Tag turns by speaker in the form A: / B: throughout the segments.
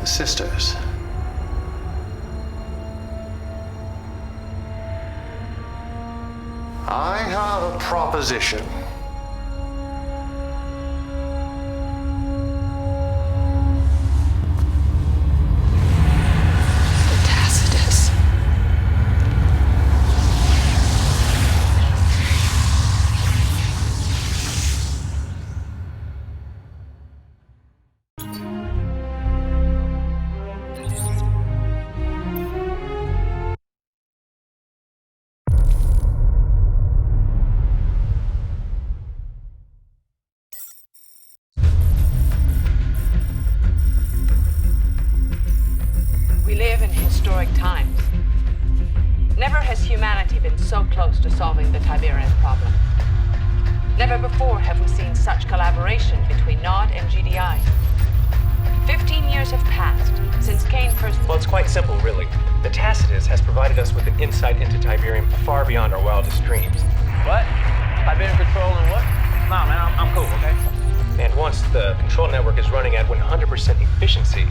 A: The sisters. I have a proposition.
B: We live in historic times. Never has humanity been so close to solving the Tiberian problem. Never before have we seen such collaboration between Nod and GDI. 15 years have passed since Kane first...
C: Well, it's quite simple, really. The Tacitus has provided us with an insight into Tiberium far beyond our wildest dreams.
D: What? Tiberian control and what? Nah, man, I'm cool, okay?
C: And once the control network is running at 100% efficiency,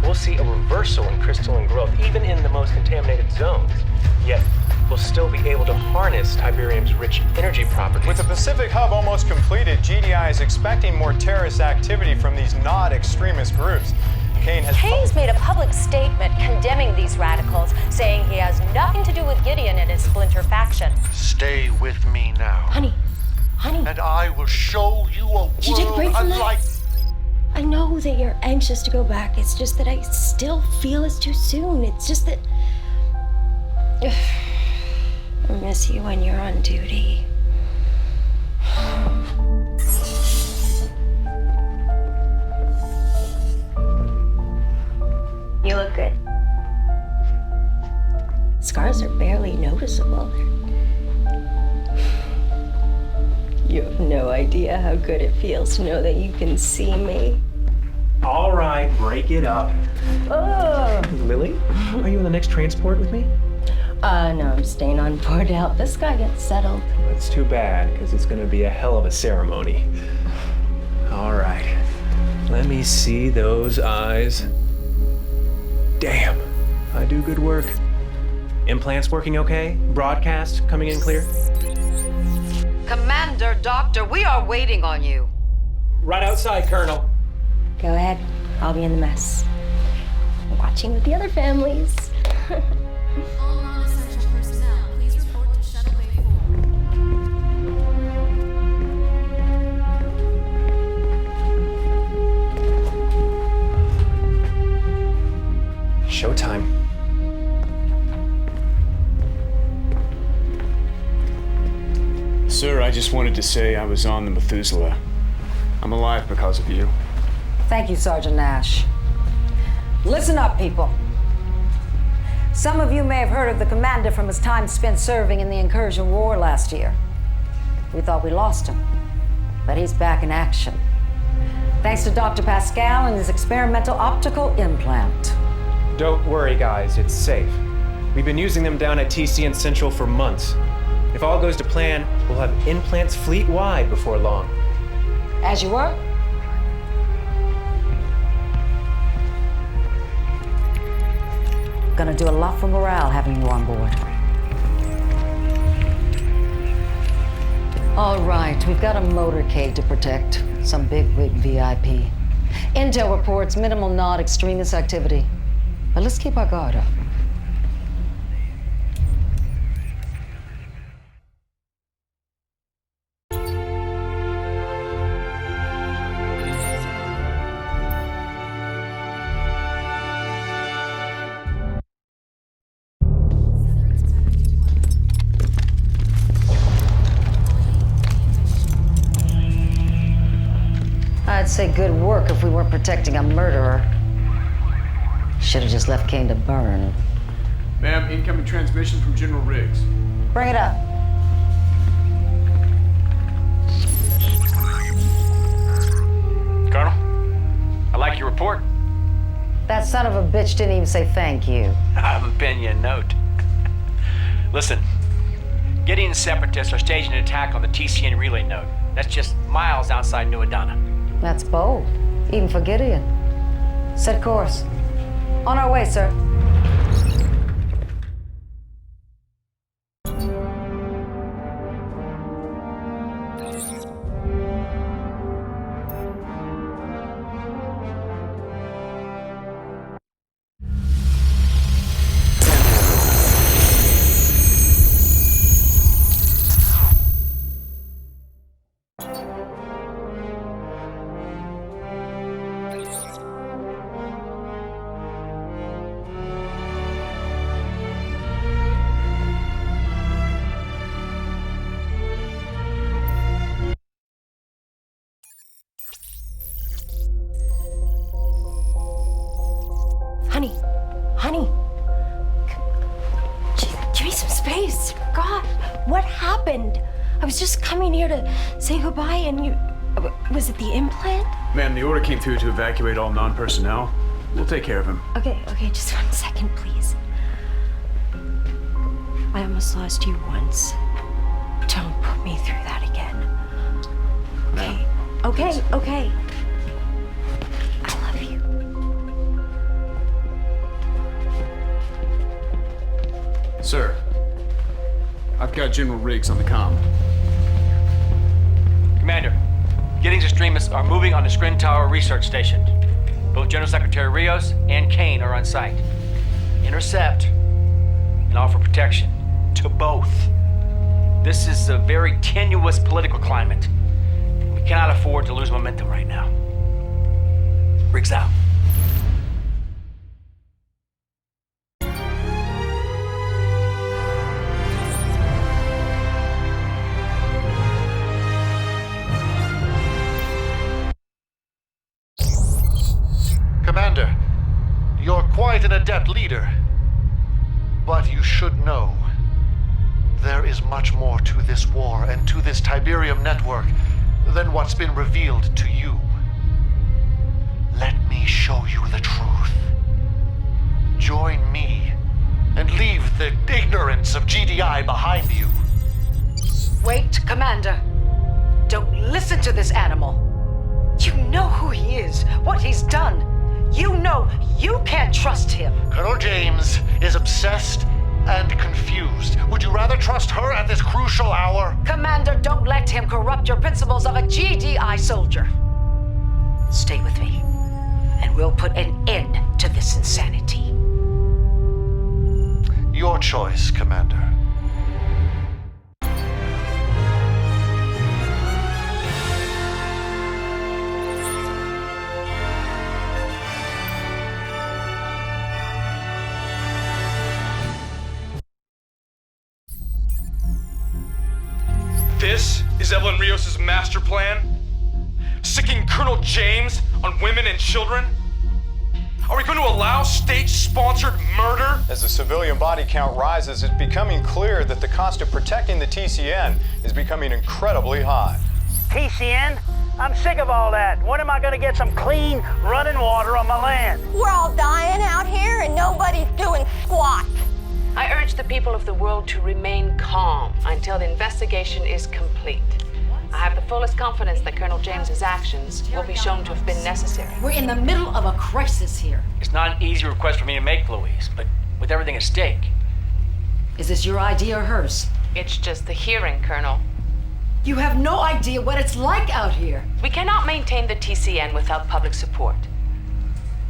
C: we'll see a reversal in crystalline growth, even in the most contaminated zones. Yet, we'll still be able to harness Tiberium's rich energy properties.
E: With the Pacific Hub almost completed, GDI is expecting more terrorist activity from these not extremist groups.
F: Kane's made a public statement condemning these radicals, saying he has nothing to do with Gideon and his splinter faction.
A: Stay with me now.
G: Honey.
A: And I will show you a
G: Did you take a break
A: world
G: from
A: unlike...
G: I know that you're anxious to go back. It's just that I still feel it's too soon. It's just that... I miss you when you're on duty. You look good. Scars are barely noticeable. You have no idea how good it feels to know that you can see me.
C: All right, break it up.
G: Oh.
C: Lily, are you on the next transport with me?
G: No, I'm staying on board to help this guy get settled.
C: That's too bad, because it's going to be a hell of a ceremony. All right, let me see those eyes. Damn, I do good work. Implants working okay? Broadcast coming in clear?
H: Commander, Doctor, we are waiting on you.
C: Right outside, Colonel.
G: Go ahead, I'll be in the mess. I'm watching with the other families.
I: All non-essential personnel, please report to Shuttle Bay 4.
C: Showtime.
J: Sir, I just wanted to say I was on the Methuselah. I'm alive because of you.
H: Thank you, Sergeant Nash. Listen up, people. Some of you may have heard of the commander from his time spent serving in the Incursion War last year. We thought we lost him, but he's back in action. Thanks to Dr. Pascal and his experimental optical implant.
C: Don't worry, guys, it's safe. We've been using them down at TC and Central for months. If all goes to plan, we'll have implants fleet-wide before long.
H: As you were? Gonna do a lot for morale having you on board. All right, we've got a motorcade to protect. Some bigwig VIP. Intel reports minimal Nod extremist activity. But let's keep our guard up. I'd say good work if we weren't protecting a murderer. Should have just left Kane to burn.
J: Ma'am, incoming transmission from General Riggs.
H: Bring it up.
D: Colonel, I like your report.
H: That son of a bitch didn't even say thank you.
D: I'm penning you a note. Listen, Gideon and Separatists are staging an attack on the TCN relay node. That's just miles outside New Adana.
H: That's bold, even for Gideon. Set course. On our way, sir.
G: Honey. Give me some space. God, what happened? I was just coming here to say goodbye and you... Was it the implant?
J: Ma'am, the order came through to evacuate all non-personnel. We'll take care of him.
G: Okay, just 1 second, please. I almost lost you once. Don't put me through that again. Okay. Okay. I love you.
J: Sir, I've got General Riggs on the comm.
D: Commander, Giddings extremists are moving on the Scrin Tower research station. Both General Secretary Rios and Kane are on site. Intercept and offer protection to both. This is a very tenuous political climate. We cannot afford to lose momentum right now. Riggs out.
A: Commander, you're quite an adept leader. But you should know, there is much more to this war and to this Tiberium network than what's been revealed to you. Let me show you the truth. Join me and leave the ignorance of GDI behind you.
H: Wait, Commander. Don't listen to this animal. You know who he is, what he's done. You know you can't trust him.
A: Colonel James is obsessed and confused. Would you rather trust her at this crucial hour?
H: Commander, don't let him corrupt your principles of a GDI soldier. Stay with me, and we'll put an end to this insanity.
A: Your choice, Commander.
K: This is Evelyn Rios' master plan? Sicking Colonel James on women and children? Are we going to allow state-sponsored murder?
E: As the civilian body count rises, it's becoming clear that the cost of protecting the TCN is becoming incredibly high.
L: TCN? I'm sick of all that. When am I gonna get some clean, running water on my land?
M: We're all dying out here and nobody's doing squat.
B: I urge the people of the world to remain calm until the investigation is complete. I have the fullest confidence that Colonel James's actions will be shown to have been necessary.
H: We're in the middle of a crisis here.
D: It's not an easy request for me to make, Louise, but with everything at stake.
H: Is this your idea or hers?
B: It's just the hearing, Colonel.
H: You have no idea what it's like out here.
B: We cannot maintain the TCN without public support.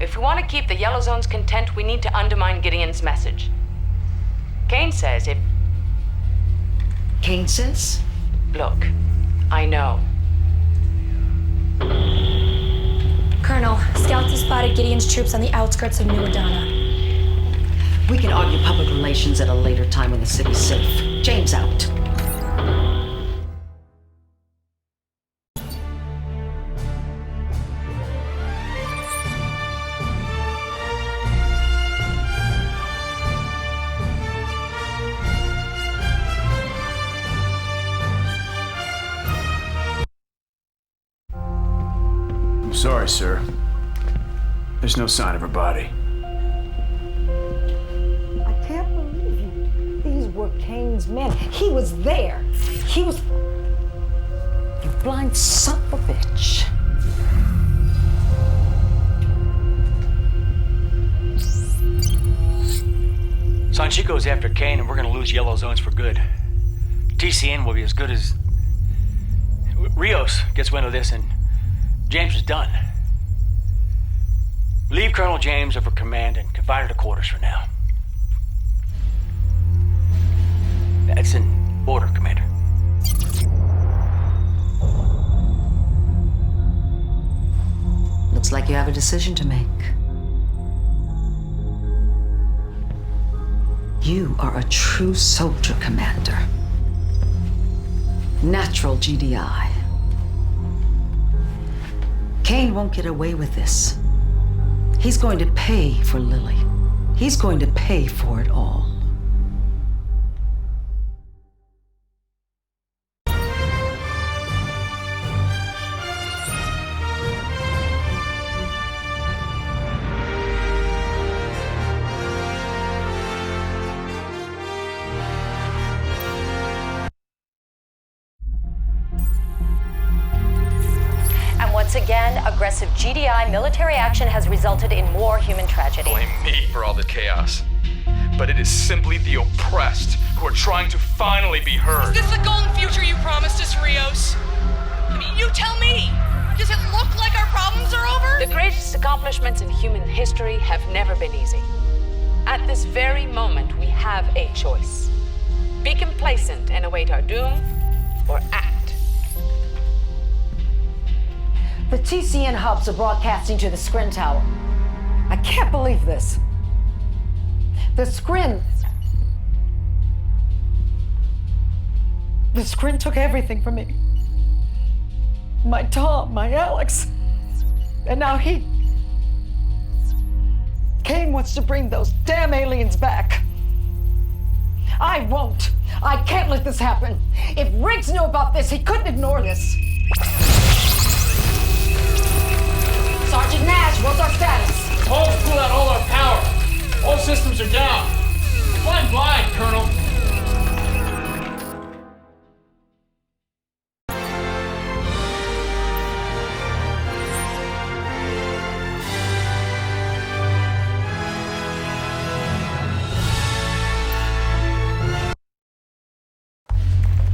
B: If we want to keep the Yellow Zones content, we need to undermine Gideon's message. Kane says if...
H: Kane says?
B: Look, I know.
N: Colonel, scouts have spotted Gideon's troops on the outskirts of New Adana.
H: We can argue public relations at a later time when the city's safe. James out.
J: Sorry, sir. There's no sign of her body.
H: I can't believe you. These were Kane's men. He was there. He was... You blind son of a bitch.
D: Sanchico's after Kane, and we're gonna lose yellow zones for good. TCN will be as good as... Rios gets wind of this, and James is done. Leave Colonel James over command and confine her to quarters for now. That's in order, Commander.
H: Looks like you have a decision to make. You are a true soldier, Commander. Natural GDI. Kane won't get away with this. He's going to pay for Lily. He's going to pay for it all.
F: Once again, aggressive GDI military action has resulted in more human tragedy.
K: Blame me for all the chaos. But it is simply the oppressed who are trying to finally be heard.
O: Is this the golden future you promised us, Rios? I mean, you tell me. Does it look like our problems are over?
B: The greatest accomplishments in human history have never been easy. At this very moment, we have a choice. Be complacent and await our doom, or act.
H: The TCN hubs are broadcasting to the Skrin Tower. I can't believe this. The Skrin took everything from me. My Tom, my Alex. And now Kane wants to bring those damn aliens back. I won't. I can't let this happen. If Riggs knew about this, he couldn't ignore this. Sergeant Nash, what's our status?
P: Hull's pulled out all our power. All systems are down. Flying blind, Colonel.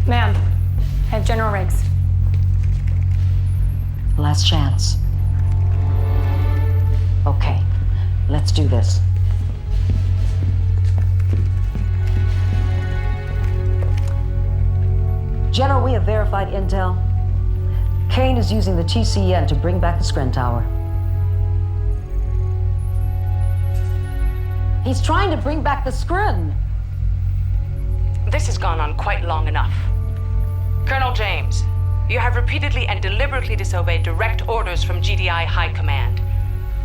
N: Ma'am, I have General Riggs.
H: Last chance. Okay, let's do this. General, we have verified intel. Kane is using the TCN to bring back the Skrin Tower. He's trying to bring back the Skrin.
B: This has gone on quite long enough. Colonel James, you have repeatedly and deliberately disobeyed direct orders from GDI High Command.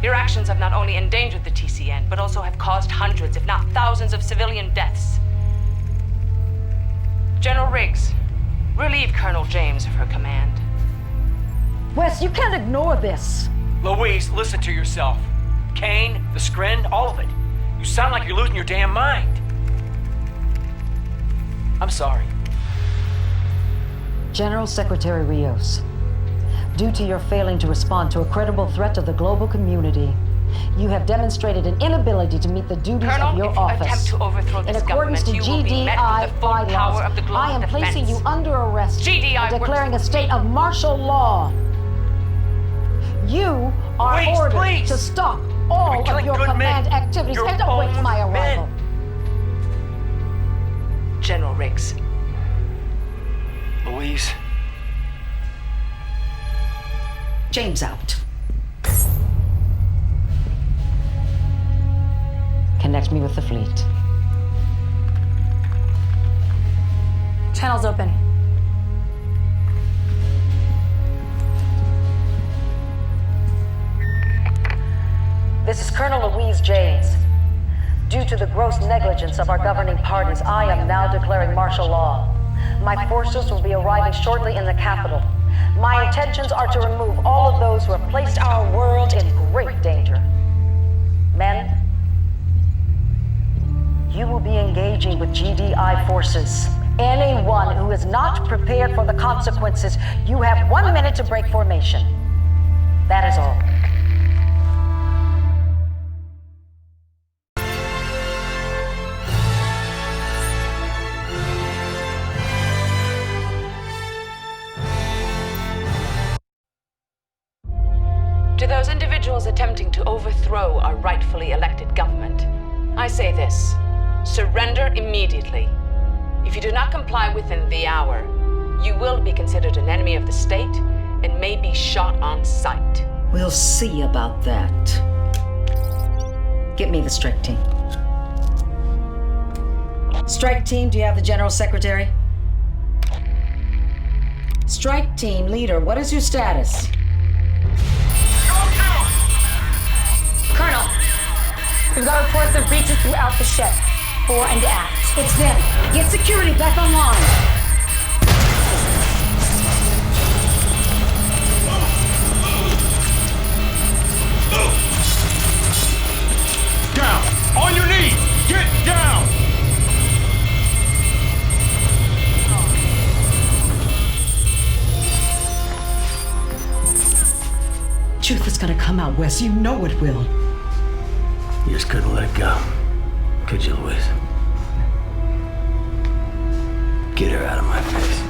B: Your actions have not only endangered the TCN, but also have caused hundreds, if not thousands, of civilian deaths. General Riggs, relieve Colonel James of her command.
H: Wes, you can't ignore this.
D: Louise, listen to yourself. Kane, the Skrin, all of it. You sound like you're losing your damn mind. I'm sorry.
H: General Secretary Rios, due to your failing to respond to a credible threat to the global community, you have demonstrated an inability to meet the duties of your office.
B: If you attempt to overthrow this
H: in accordance to
B: government, you will be met with the full power of the global
H: I am
B: defense.
H: placing you under arrest and declaring a state of martial law. You are ordered to stop all of your command activities and await my arrival.
B: General Riggs.
D: Louise.
H: James out. Connect me with the fleet.
N: Channel's open.
H: This is Colonel Louise James. Due to the gross negligence of our governing parties, I am now declaring martial law. My forces will be arriving shortly in the capital. My intentions are to remove all of those who have placed our world in great danger. Men, you will be engaging with GDI forces. Anyone who is not prepared for the consequences, you have 1 minute to break formation. That is all.
B: lawfully elected government, I say this: surrender immediately. If you do not comply within the hour, you will be considered an enemy of the state and may be shot on sight.
H: We'll see about that. Get me the strike team. Strike team, do you have the General Secretary? Strike team leader, what is your status?
N: Colonel, we've got reports of breaches throughout the ship, fore and aft.
H: It's them. Get security back online.
P: Down! On your knees! Get down!
H: Truth is gonna come out, Wes. You know it will.
Q: You just couldn't let it go, could you, Louise? Get her out of my face.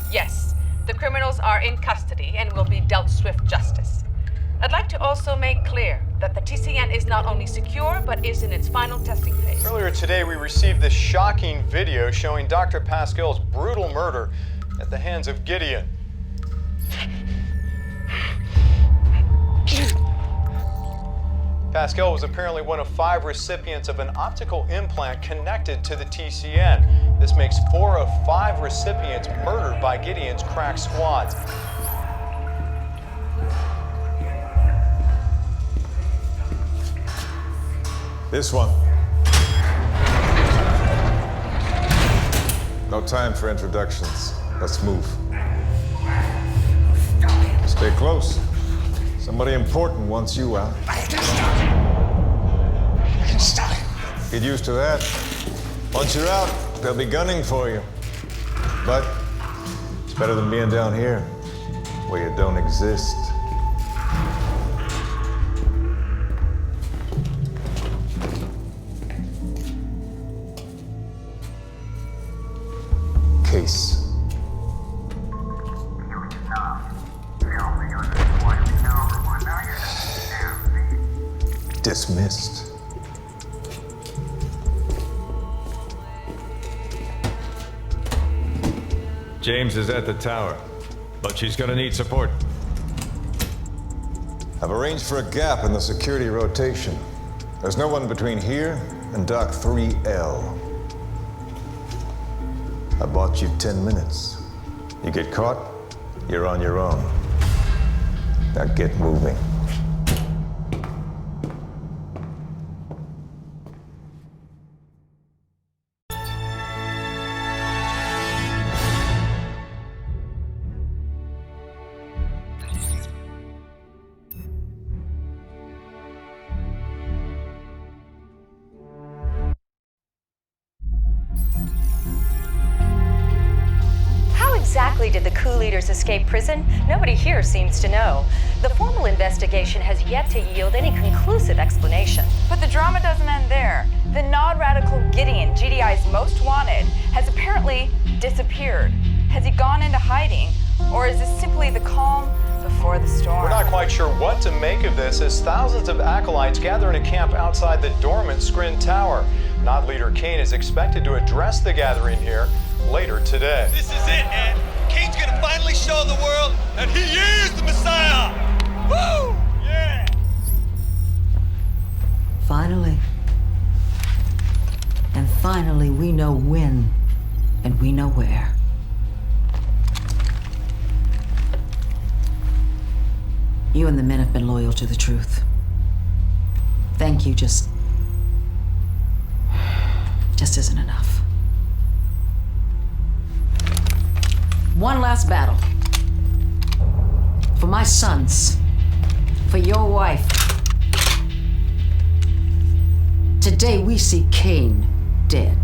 B: Yes, the criminals are in custody and will be dealt swift justice. I'd like to also make clear that the TCN is not only secure, but is in its final testing phase.
E: Earlier today, we received this shocking video showing Dr. Pascal's brutal murder at the hands of Gideon. Pascal was apparently one of 5 recipients of an optical implant connected to the TCN. This makes 4 of 5 recipients murdered by Gideon's crack squads.
R: This one. No time for introductions. Let's move. Stay close. Somebody important wants you out. Get used to that. Once you're out, they'll be gunning for you. But it's better than being down here, where you don't exist. Case. Dismissed. James is at the tower, but she's gonna need support. I've arranged for a gap in the security rotation. There's no one between here and Dock 3L. I bought you 10 minutes. You get caught, you're on your own. Now get moving.
F: Exactly did the coup leaders escape prison? Nobody here seems to know. The formal investigation has yet to yield any conclusive explanation.
S: But the drama doesn't end there. The non-radical Gideon, GDI's most wanted, has apparently disappeared. Has he gone into hiding? Or is this simply the calm before the storm?
E: We're not quite sure what to make of this as thousands of acolytes gather in a camp outside the dormant Skrin Tower. Knot leader Kane is expected to address the gathering here later today.
T: This is it, man. Kane's gonna finally show the world that he is the Messiah! Woo! Yeah!
H: Finally. And finally, we know when, and we know where. You and the men have been loyal to the truth. Thank you just isn't enough. One last battle. For my sons. For your wife. Today we see Kane dead.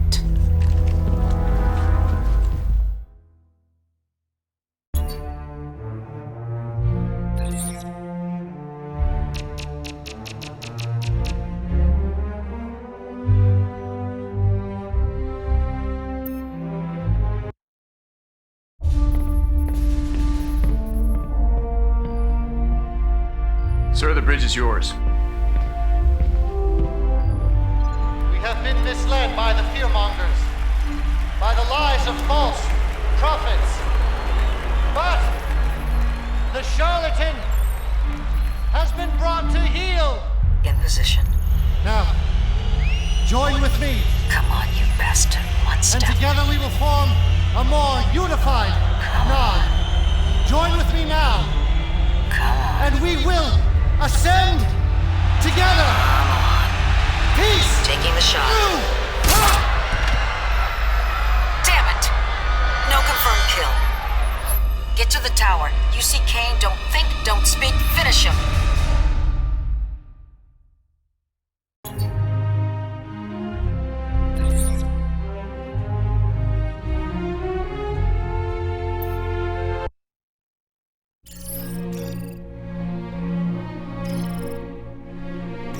J: Sir, the bridge is yours.
A: We have been misled by the fearmongers, by the lies of false prophets. But the charlatan has been brought to heel.
U: In position.
A: Now, join with me.
U: Come on, you bastard. One step.
A: And together we will form a more unified Nod. Join with me now.
U: Come on.
A: And we will ascend together. Peace.
U: Taking the shot. Damn it. No confirmed kill. Get to the tower. You see Kane, don't think, don't speak, finish him.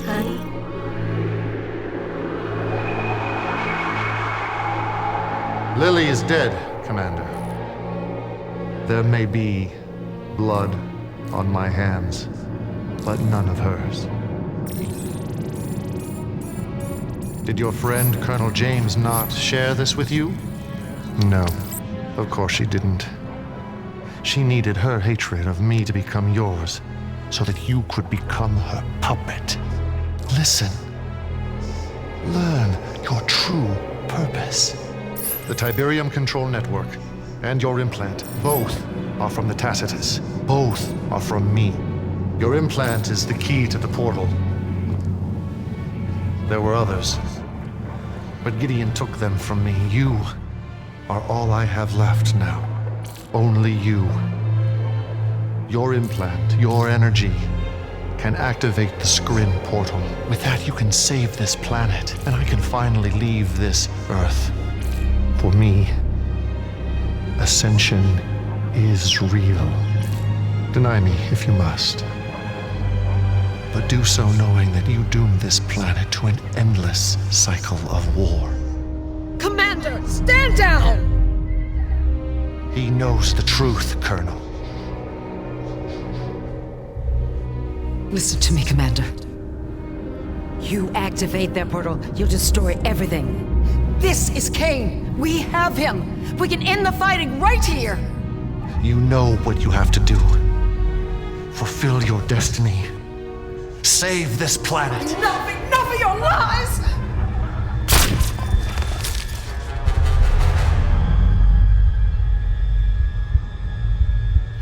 G: Honey?
A: Lily is dead, Commander. There may be blood on my hands, but none of hers. Did your friend, Colonel James, not share this with you? No, of course she didn't. She needed her hatred of me to become yours, so that you could become her puppet. Listen. Learn your true purpose. The Tiberium Control Network and your implant, both are from the Tacitus. Both are from me. Your implant is the key to the portal. There were others, but Gideon took them from me. You are all I have left now. Only you. Your implant, your energy, can activate the Skrin portal. With that, you can save this planet, and I can finally leave this Earth. For me, ascension is real. Deny me if you must. But do so knowing that you doom this planet to an endless cycle of war.
H: Commander, stand down!
A: He knows the truth, Colonel.
H: Listen to me, Commander. You activate that portal, you'll destroy everything. This is Kane. We have him. We can end the fighting right here.
A: You know what you have to do. Fulfill your destiny. Save this planet.
H: Enough of your lies!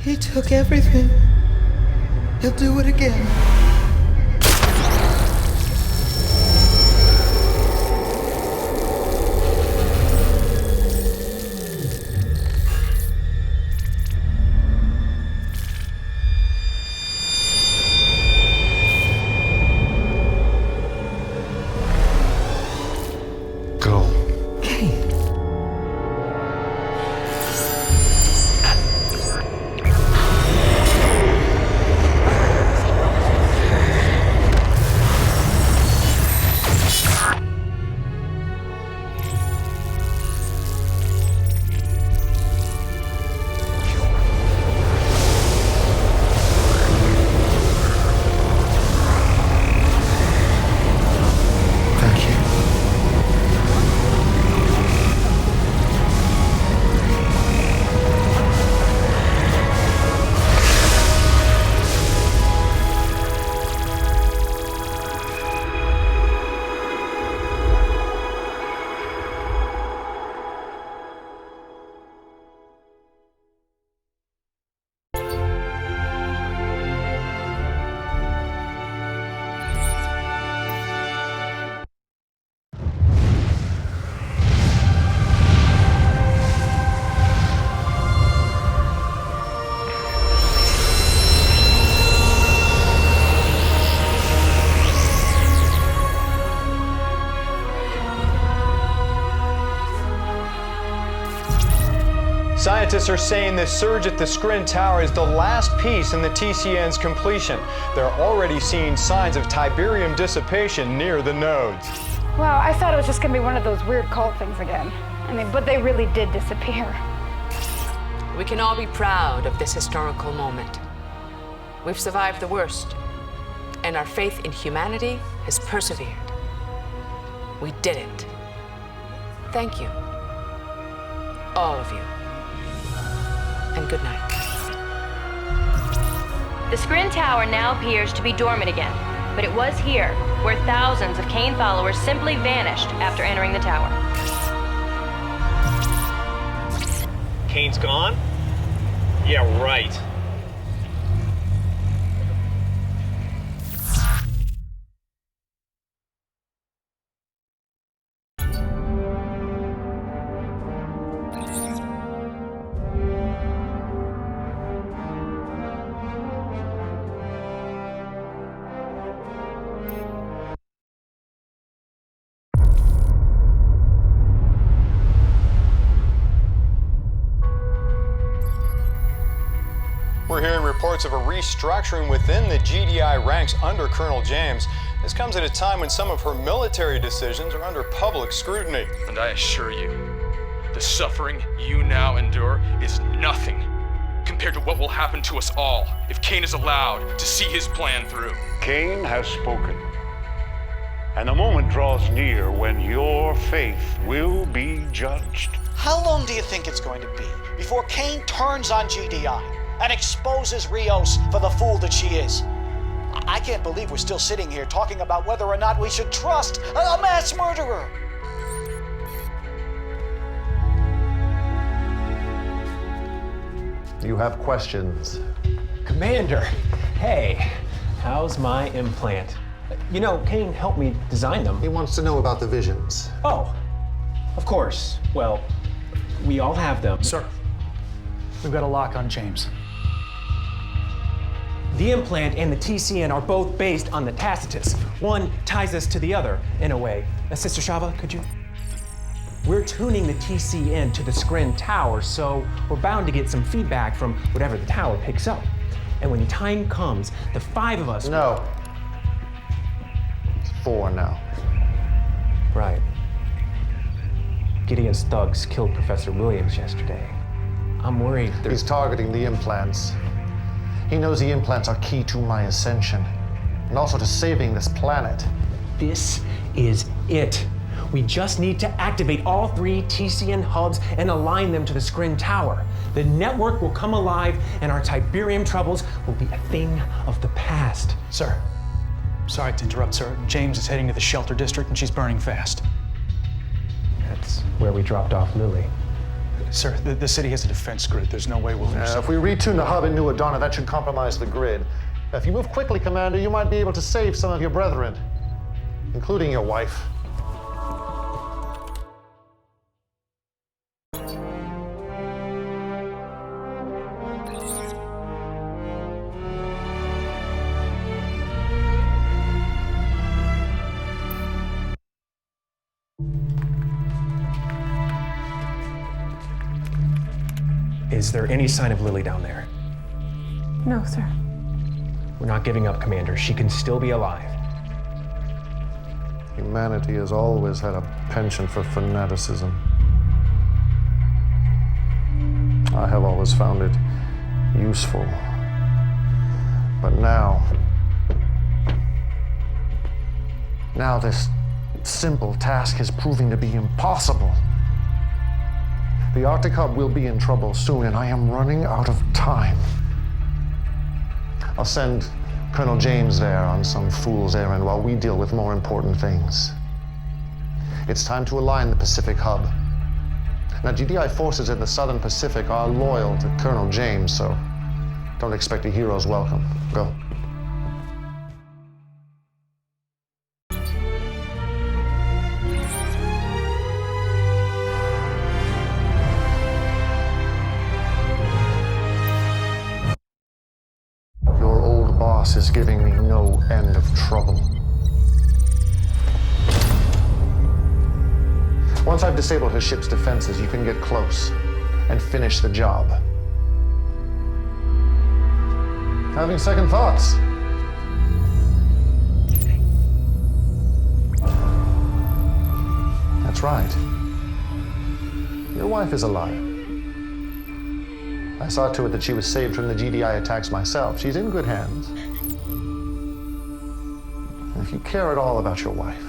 V: He took everything. He'll do it again.
E: Scientists are saying this surge at the Skrin Tower is the last piece in the TCN's completion. They're already seeing signs of Tiberium dissipation near the nodes.
N: Well, I thought it was just gonna be one of those weird cult things again. But they really did disappear.
B: We can all be proud of this historical moment. We've survived the worst, And our faith in humanity has persevered. We did it. Thank you. All of you. And good night.
F: The Skrin Tower now appears to be dormant again, but it was here where thousands of Kane followers simply vanished after entering the tower.
C: Kane's gone? Yeah, right.
E: We're hearing reports of a restructuring within the GDI ranks under Colonel James. This comes at a time when some of her military decisions are under public scrutiny.
K: And I assure you, the suffering you now endure is nothing compared to what will happen to us all if Kane is allowed to see his plan through.
I: Kane has spoken, and the moment draws near when your faith will be judged.
L: How long do you think it's going to be before Kane turns on GDI and exposes Rios for the fool that she is? I can't believe we're still sitting here talking about whether or not we should trust a mass murderer.
A: You have questions?
W: Commander, hey, how's my implant? You know, Kane helped me design them.
A: He wants to know about the visions.
W: Oh, of course. Well, we all have them.
X: Sir, we've got a lock on James.
W: The implant and the TCN are both based on the Tacitus. One ties us to the other, in a way. Sister Shava, could you? We're tuning the TCN to the Skrin Tower, so we're bound to get some feedback from whatever the tower picks up. And when time comes, the five of us...
A: No. It's 4 now.
W: Right. Gideon's thugs killed Professor Williams yesterday. I'm worried
A: He's targeting the implants. He knows the implants are key to my ascension, and also to saving this planet.
W: This is it. We just need to activate all 3 TCN hubs and align them to the Skrin Tower. The network will come alive, and our Tiberium troubles will be a thing of the past.
X: Sir, sorry to interrupt, sir. James is heading to the shelter district, and she's burning fast.
W: That's where we dropped off Lily.
X: Sir, the city has a defense grid. There's no way we'll lose.
A: If we retune the hub in New Adana, that should compromise the grid. If you move quickly, Commander, you might be able to save some of your brethren, including your wife.
W: Is there any sign of Lily down there?
G: No, sir.
W: We're not giving up, Commander. She can still be alive.
A: Humanity has always had a penchant for fanaticism. I have always found it useful. But now this simple task is proving to be impossible. The Arctic Hub will be in trouble soon, and I am running out of time. I'll send Colonel James there on some fool's errand while we deal with more important things. It's time to align the Pacific Hub. Now, GDI forces in the Southern Pacific are loyal to Colonel James, so don't expect a hero's welcome. Go. Is giving me no end of trouble. Once I've disabled her ship's defenses, you can get close and finish the job. Having second thoughts? That's right. Your wife is alive. I saw to it that she was saved from the GDI attacks myself. She's in good hands. If you care at all about your wife,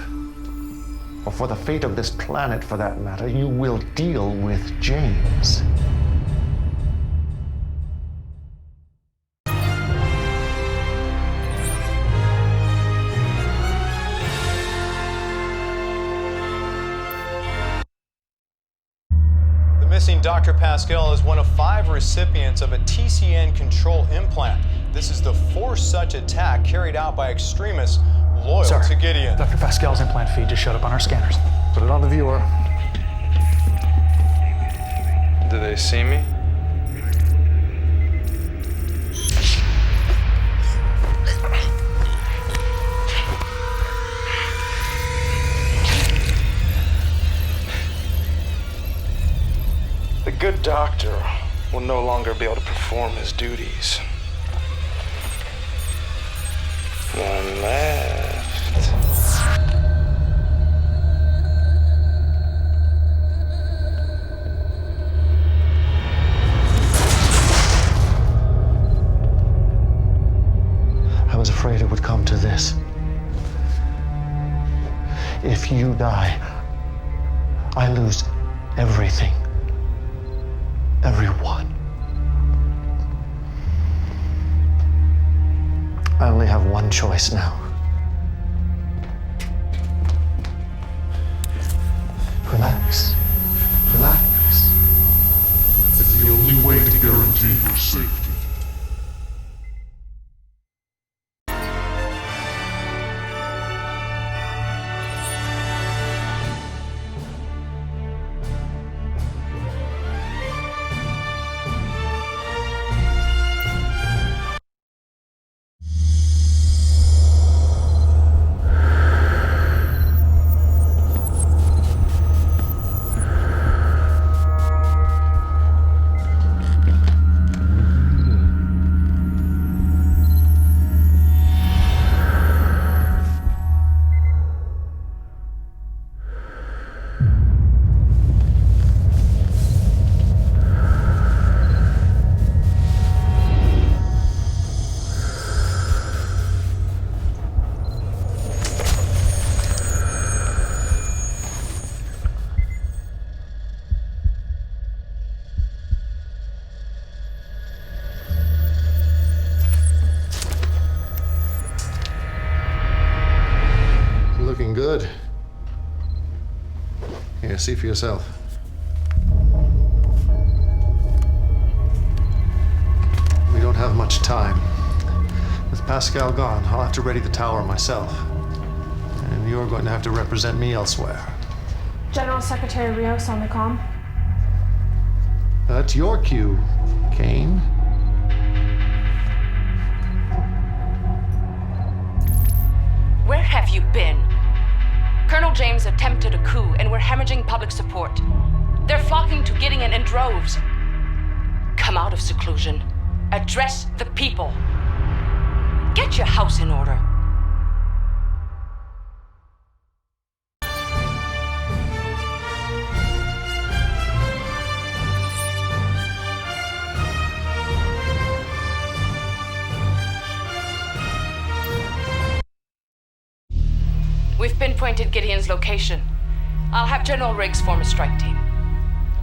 A: or for the fate of this planet for that matter, you will deal with James.
E: Missing Dr. Pascal is one of 5 recipients of a TCN control implant. This is the 4th such attack carried out by extremists loyal to Gideon.
X: Dr. Pascal's implant feed just showed up on our scanners.
A: Put it on the viewer.
K: Do they see me? The good doctor will no longer be able to perform his duties. One left.
A: I was afraid it would come to this. If you die, I lose everything. Everyone. I only have one choice now. Relax. Relax.
D: It's the only way to guarantee your safety.
A: Looking good. Here, see for yourself. We don't have much time. With Pascal gone, I'll have to ready the tower myself. And you're going to have to represent me elsewhere.
G: General Secretary Rios on the comm.
A: That's your cue, Kane.
B: Where have you been? Colonel James attempted a coup, and we're hemorrhaging public support. They're flocking to Gideon in droves. Come out of seclusion. Address the people. Get your house in order. We've pinpointed Gideon's location. I'll have General Riggs form a strike team.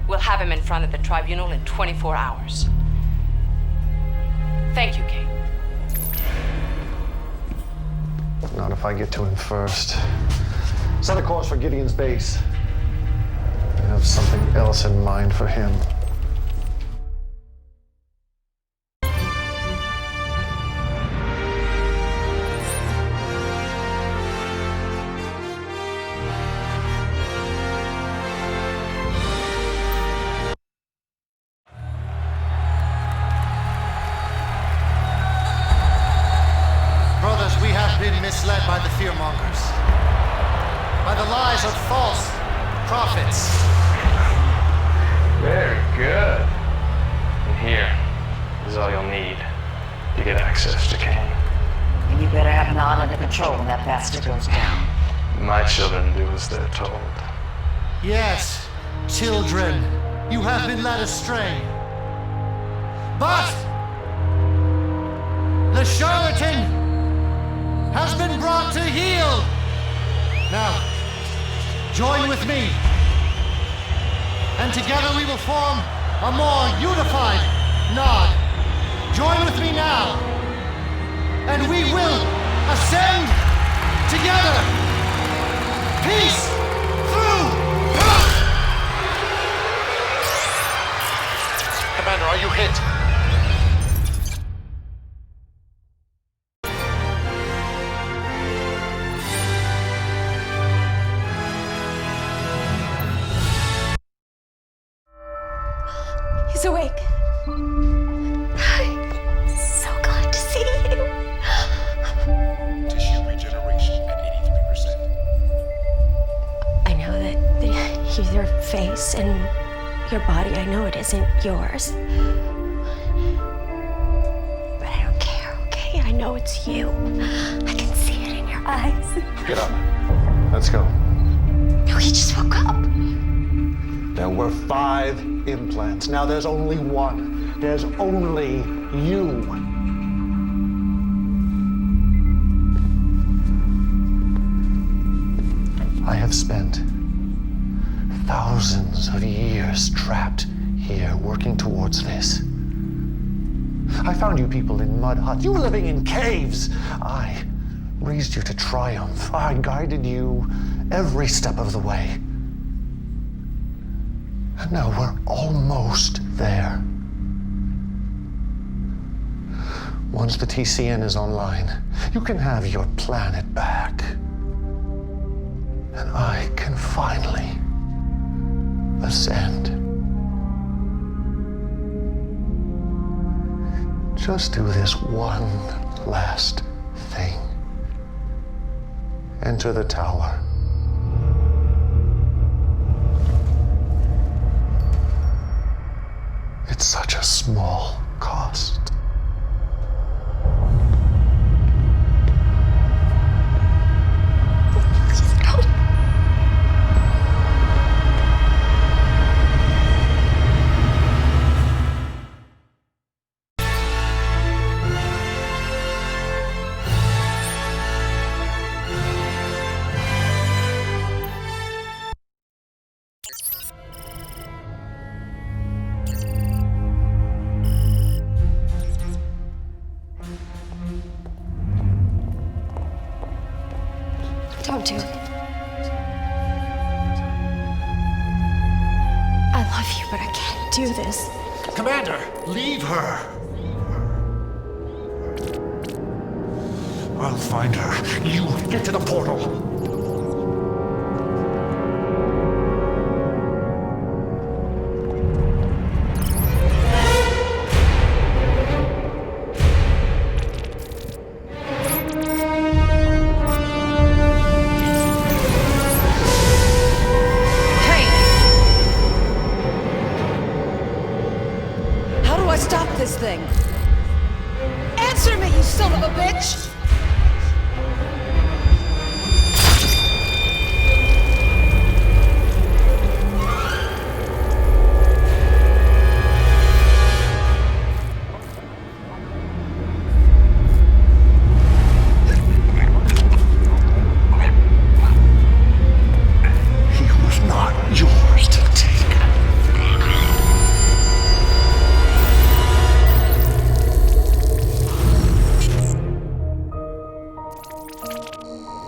B: We'll have him in front of the tribunal in 24 hours. Thank you, Kane.
A: Not if I get to him first. Set a course for Gideon's base. I have something else in mind for him.
M: We have been misled by the fearmongers, by the lies of false prophets.
K: Very good. And here is all you'll need to get access to Kane.
O: And you better have Nod under control when that bastard goes down.
K: My children do as they're told.
M: Yes, children, you have been led astray. But the charlatan has been brought to healed! Now, join with me. And together we will form a more unified nod. Join with me now. And we will ascend together. Peace through rock!
A: Commander, are you hit?
G: He's awake. I'm so glad to see you.
D: Tissue regeneration at 83%.
G: I know that your face and your body, I know it isn't yours. But I don't care, okay? I know it's you. I can see it in your eyes.
A: Get up. Let's go.
G: No, he just woke up.
A: There were 5 implants. Now there's only 1. There's only you. I have spent thousands of years trapped here working towards this. I found you people in mud huts. You were living in caves. I raised you to triumph. I guided you every step of the way. And now we're almost there. Once the TCN is online, you can have your planet back. And I can finally ascend. Just do this one last thing. Enter the tower. It's such a small cost.
G: Please don't. Don't do it. I love you, but I can't do this.
A: Commander, leave her. I'll find her. You get to the portal.
H: Stop this thing!
V: Answer me, you son of a bitch!
A: He was not yours to take.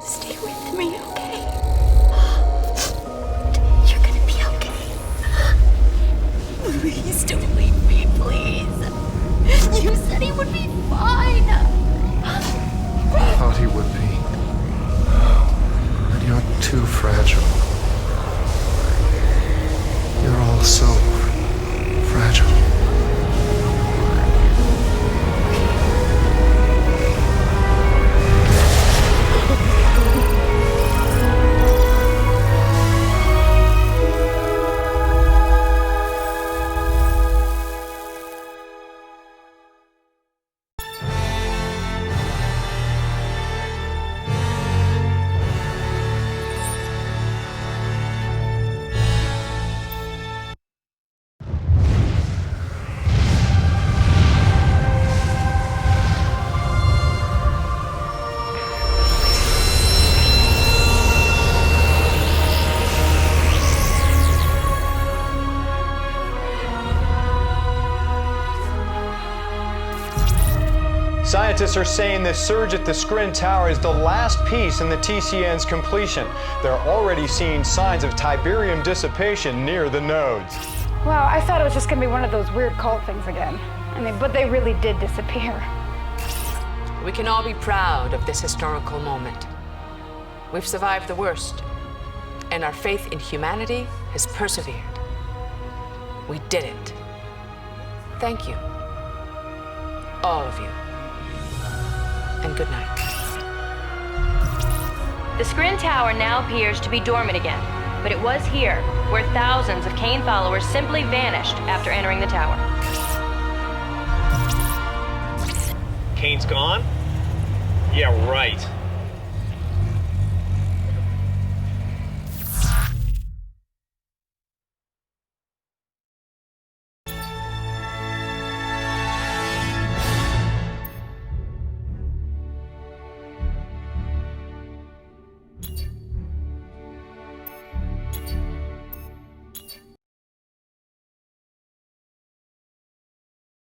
G: Stay with me, okay? You're gonna be okay. Please don't leave me, please. You said he would be fine.
A: I thought he would be. But you're too fragile. You're all so fragile.
E: Scientists are saying this surge at the Skrin Tower is the last piece in the TCN's completion. They're already seeing signs of Tiberium dissipation near the nodes.
N: Wow, I thought it was just gonna be one of those weird cult things again. But they really did disappear.
B: We can all be proud of this historical moment. We've survived the worst, and our faith in humanity has persevered. We did it. Thank you. All of you. And good night.
F: The Skrin Tower now appears to be dormant again, but it was here where thousands of Kane followers simply vanished after entering the tower.
C: Kane's gone? Yeah, right.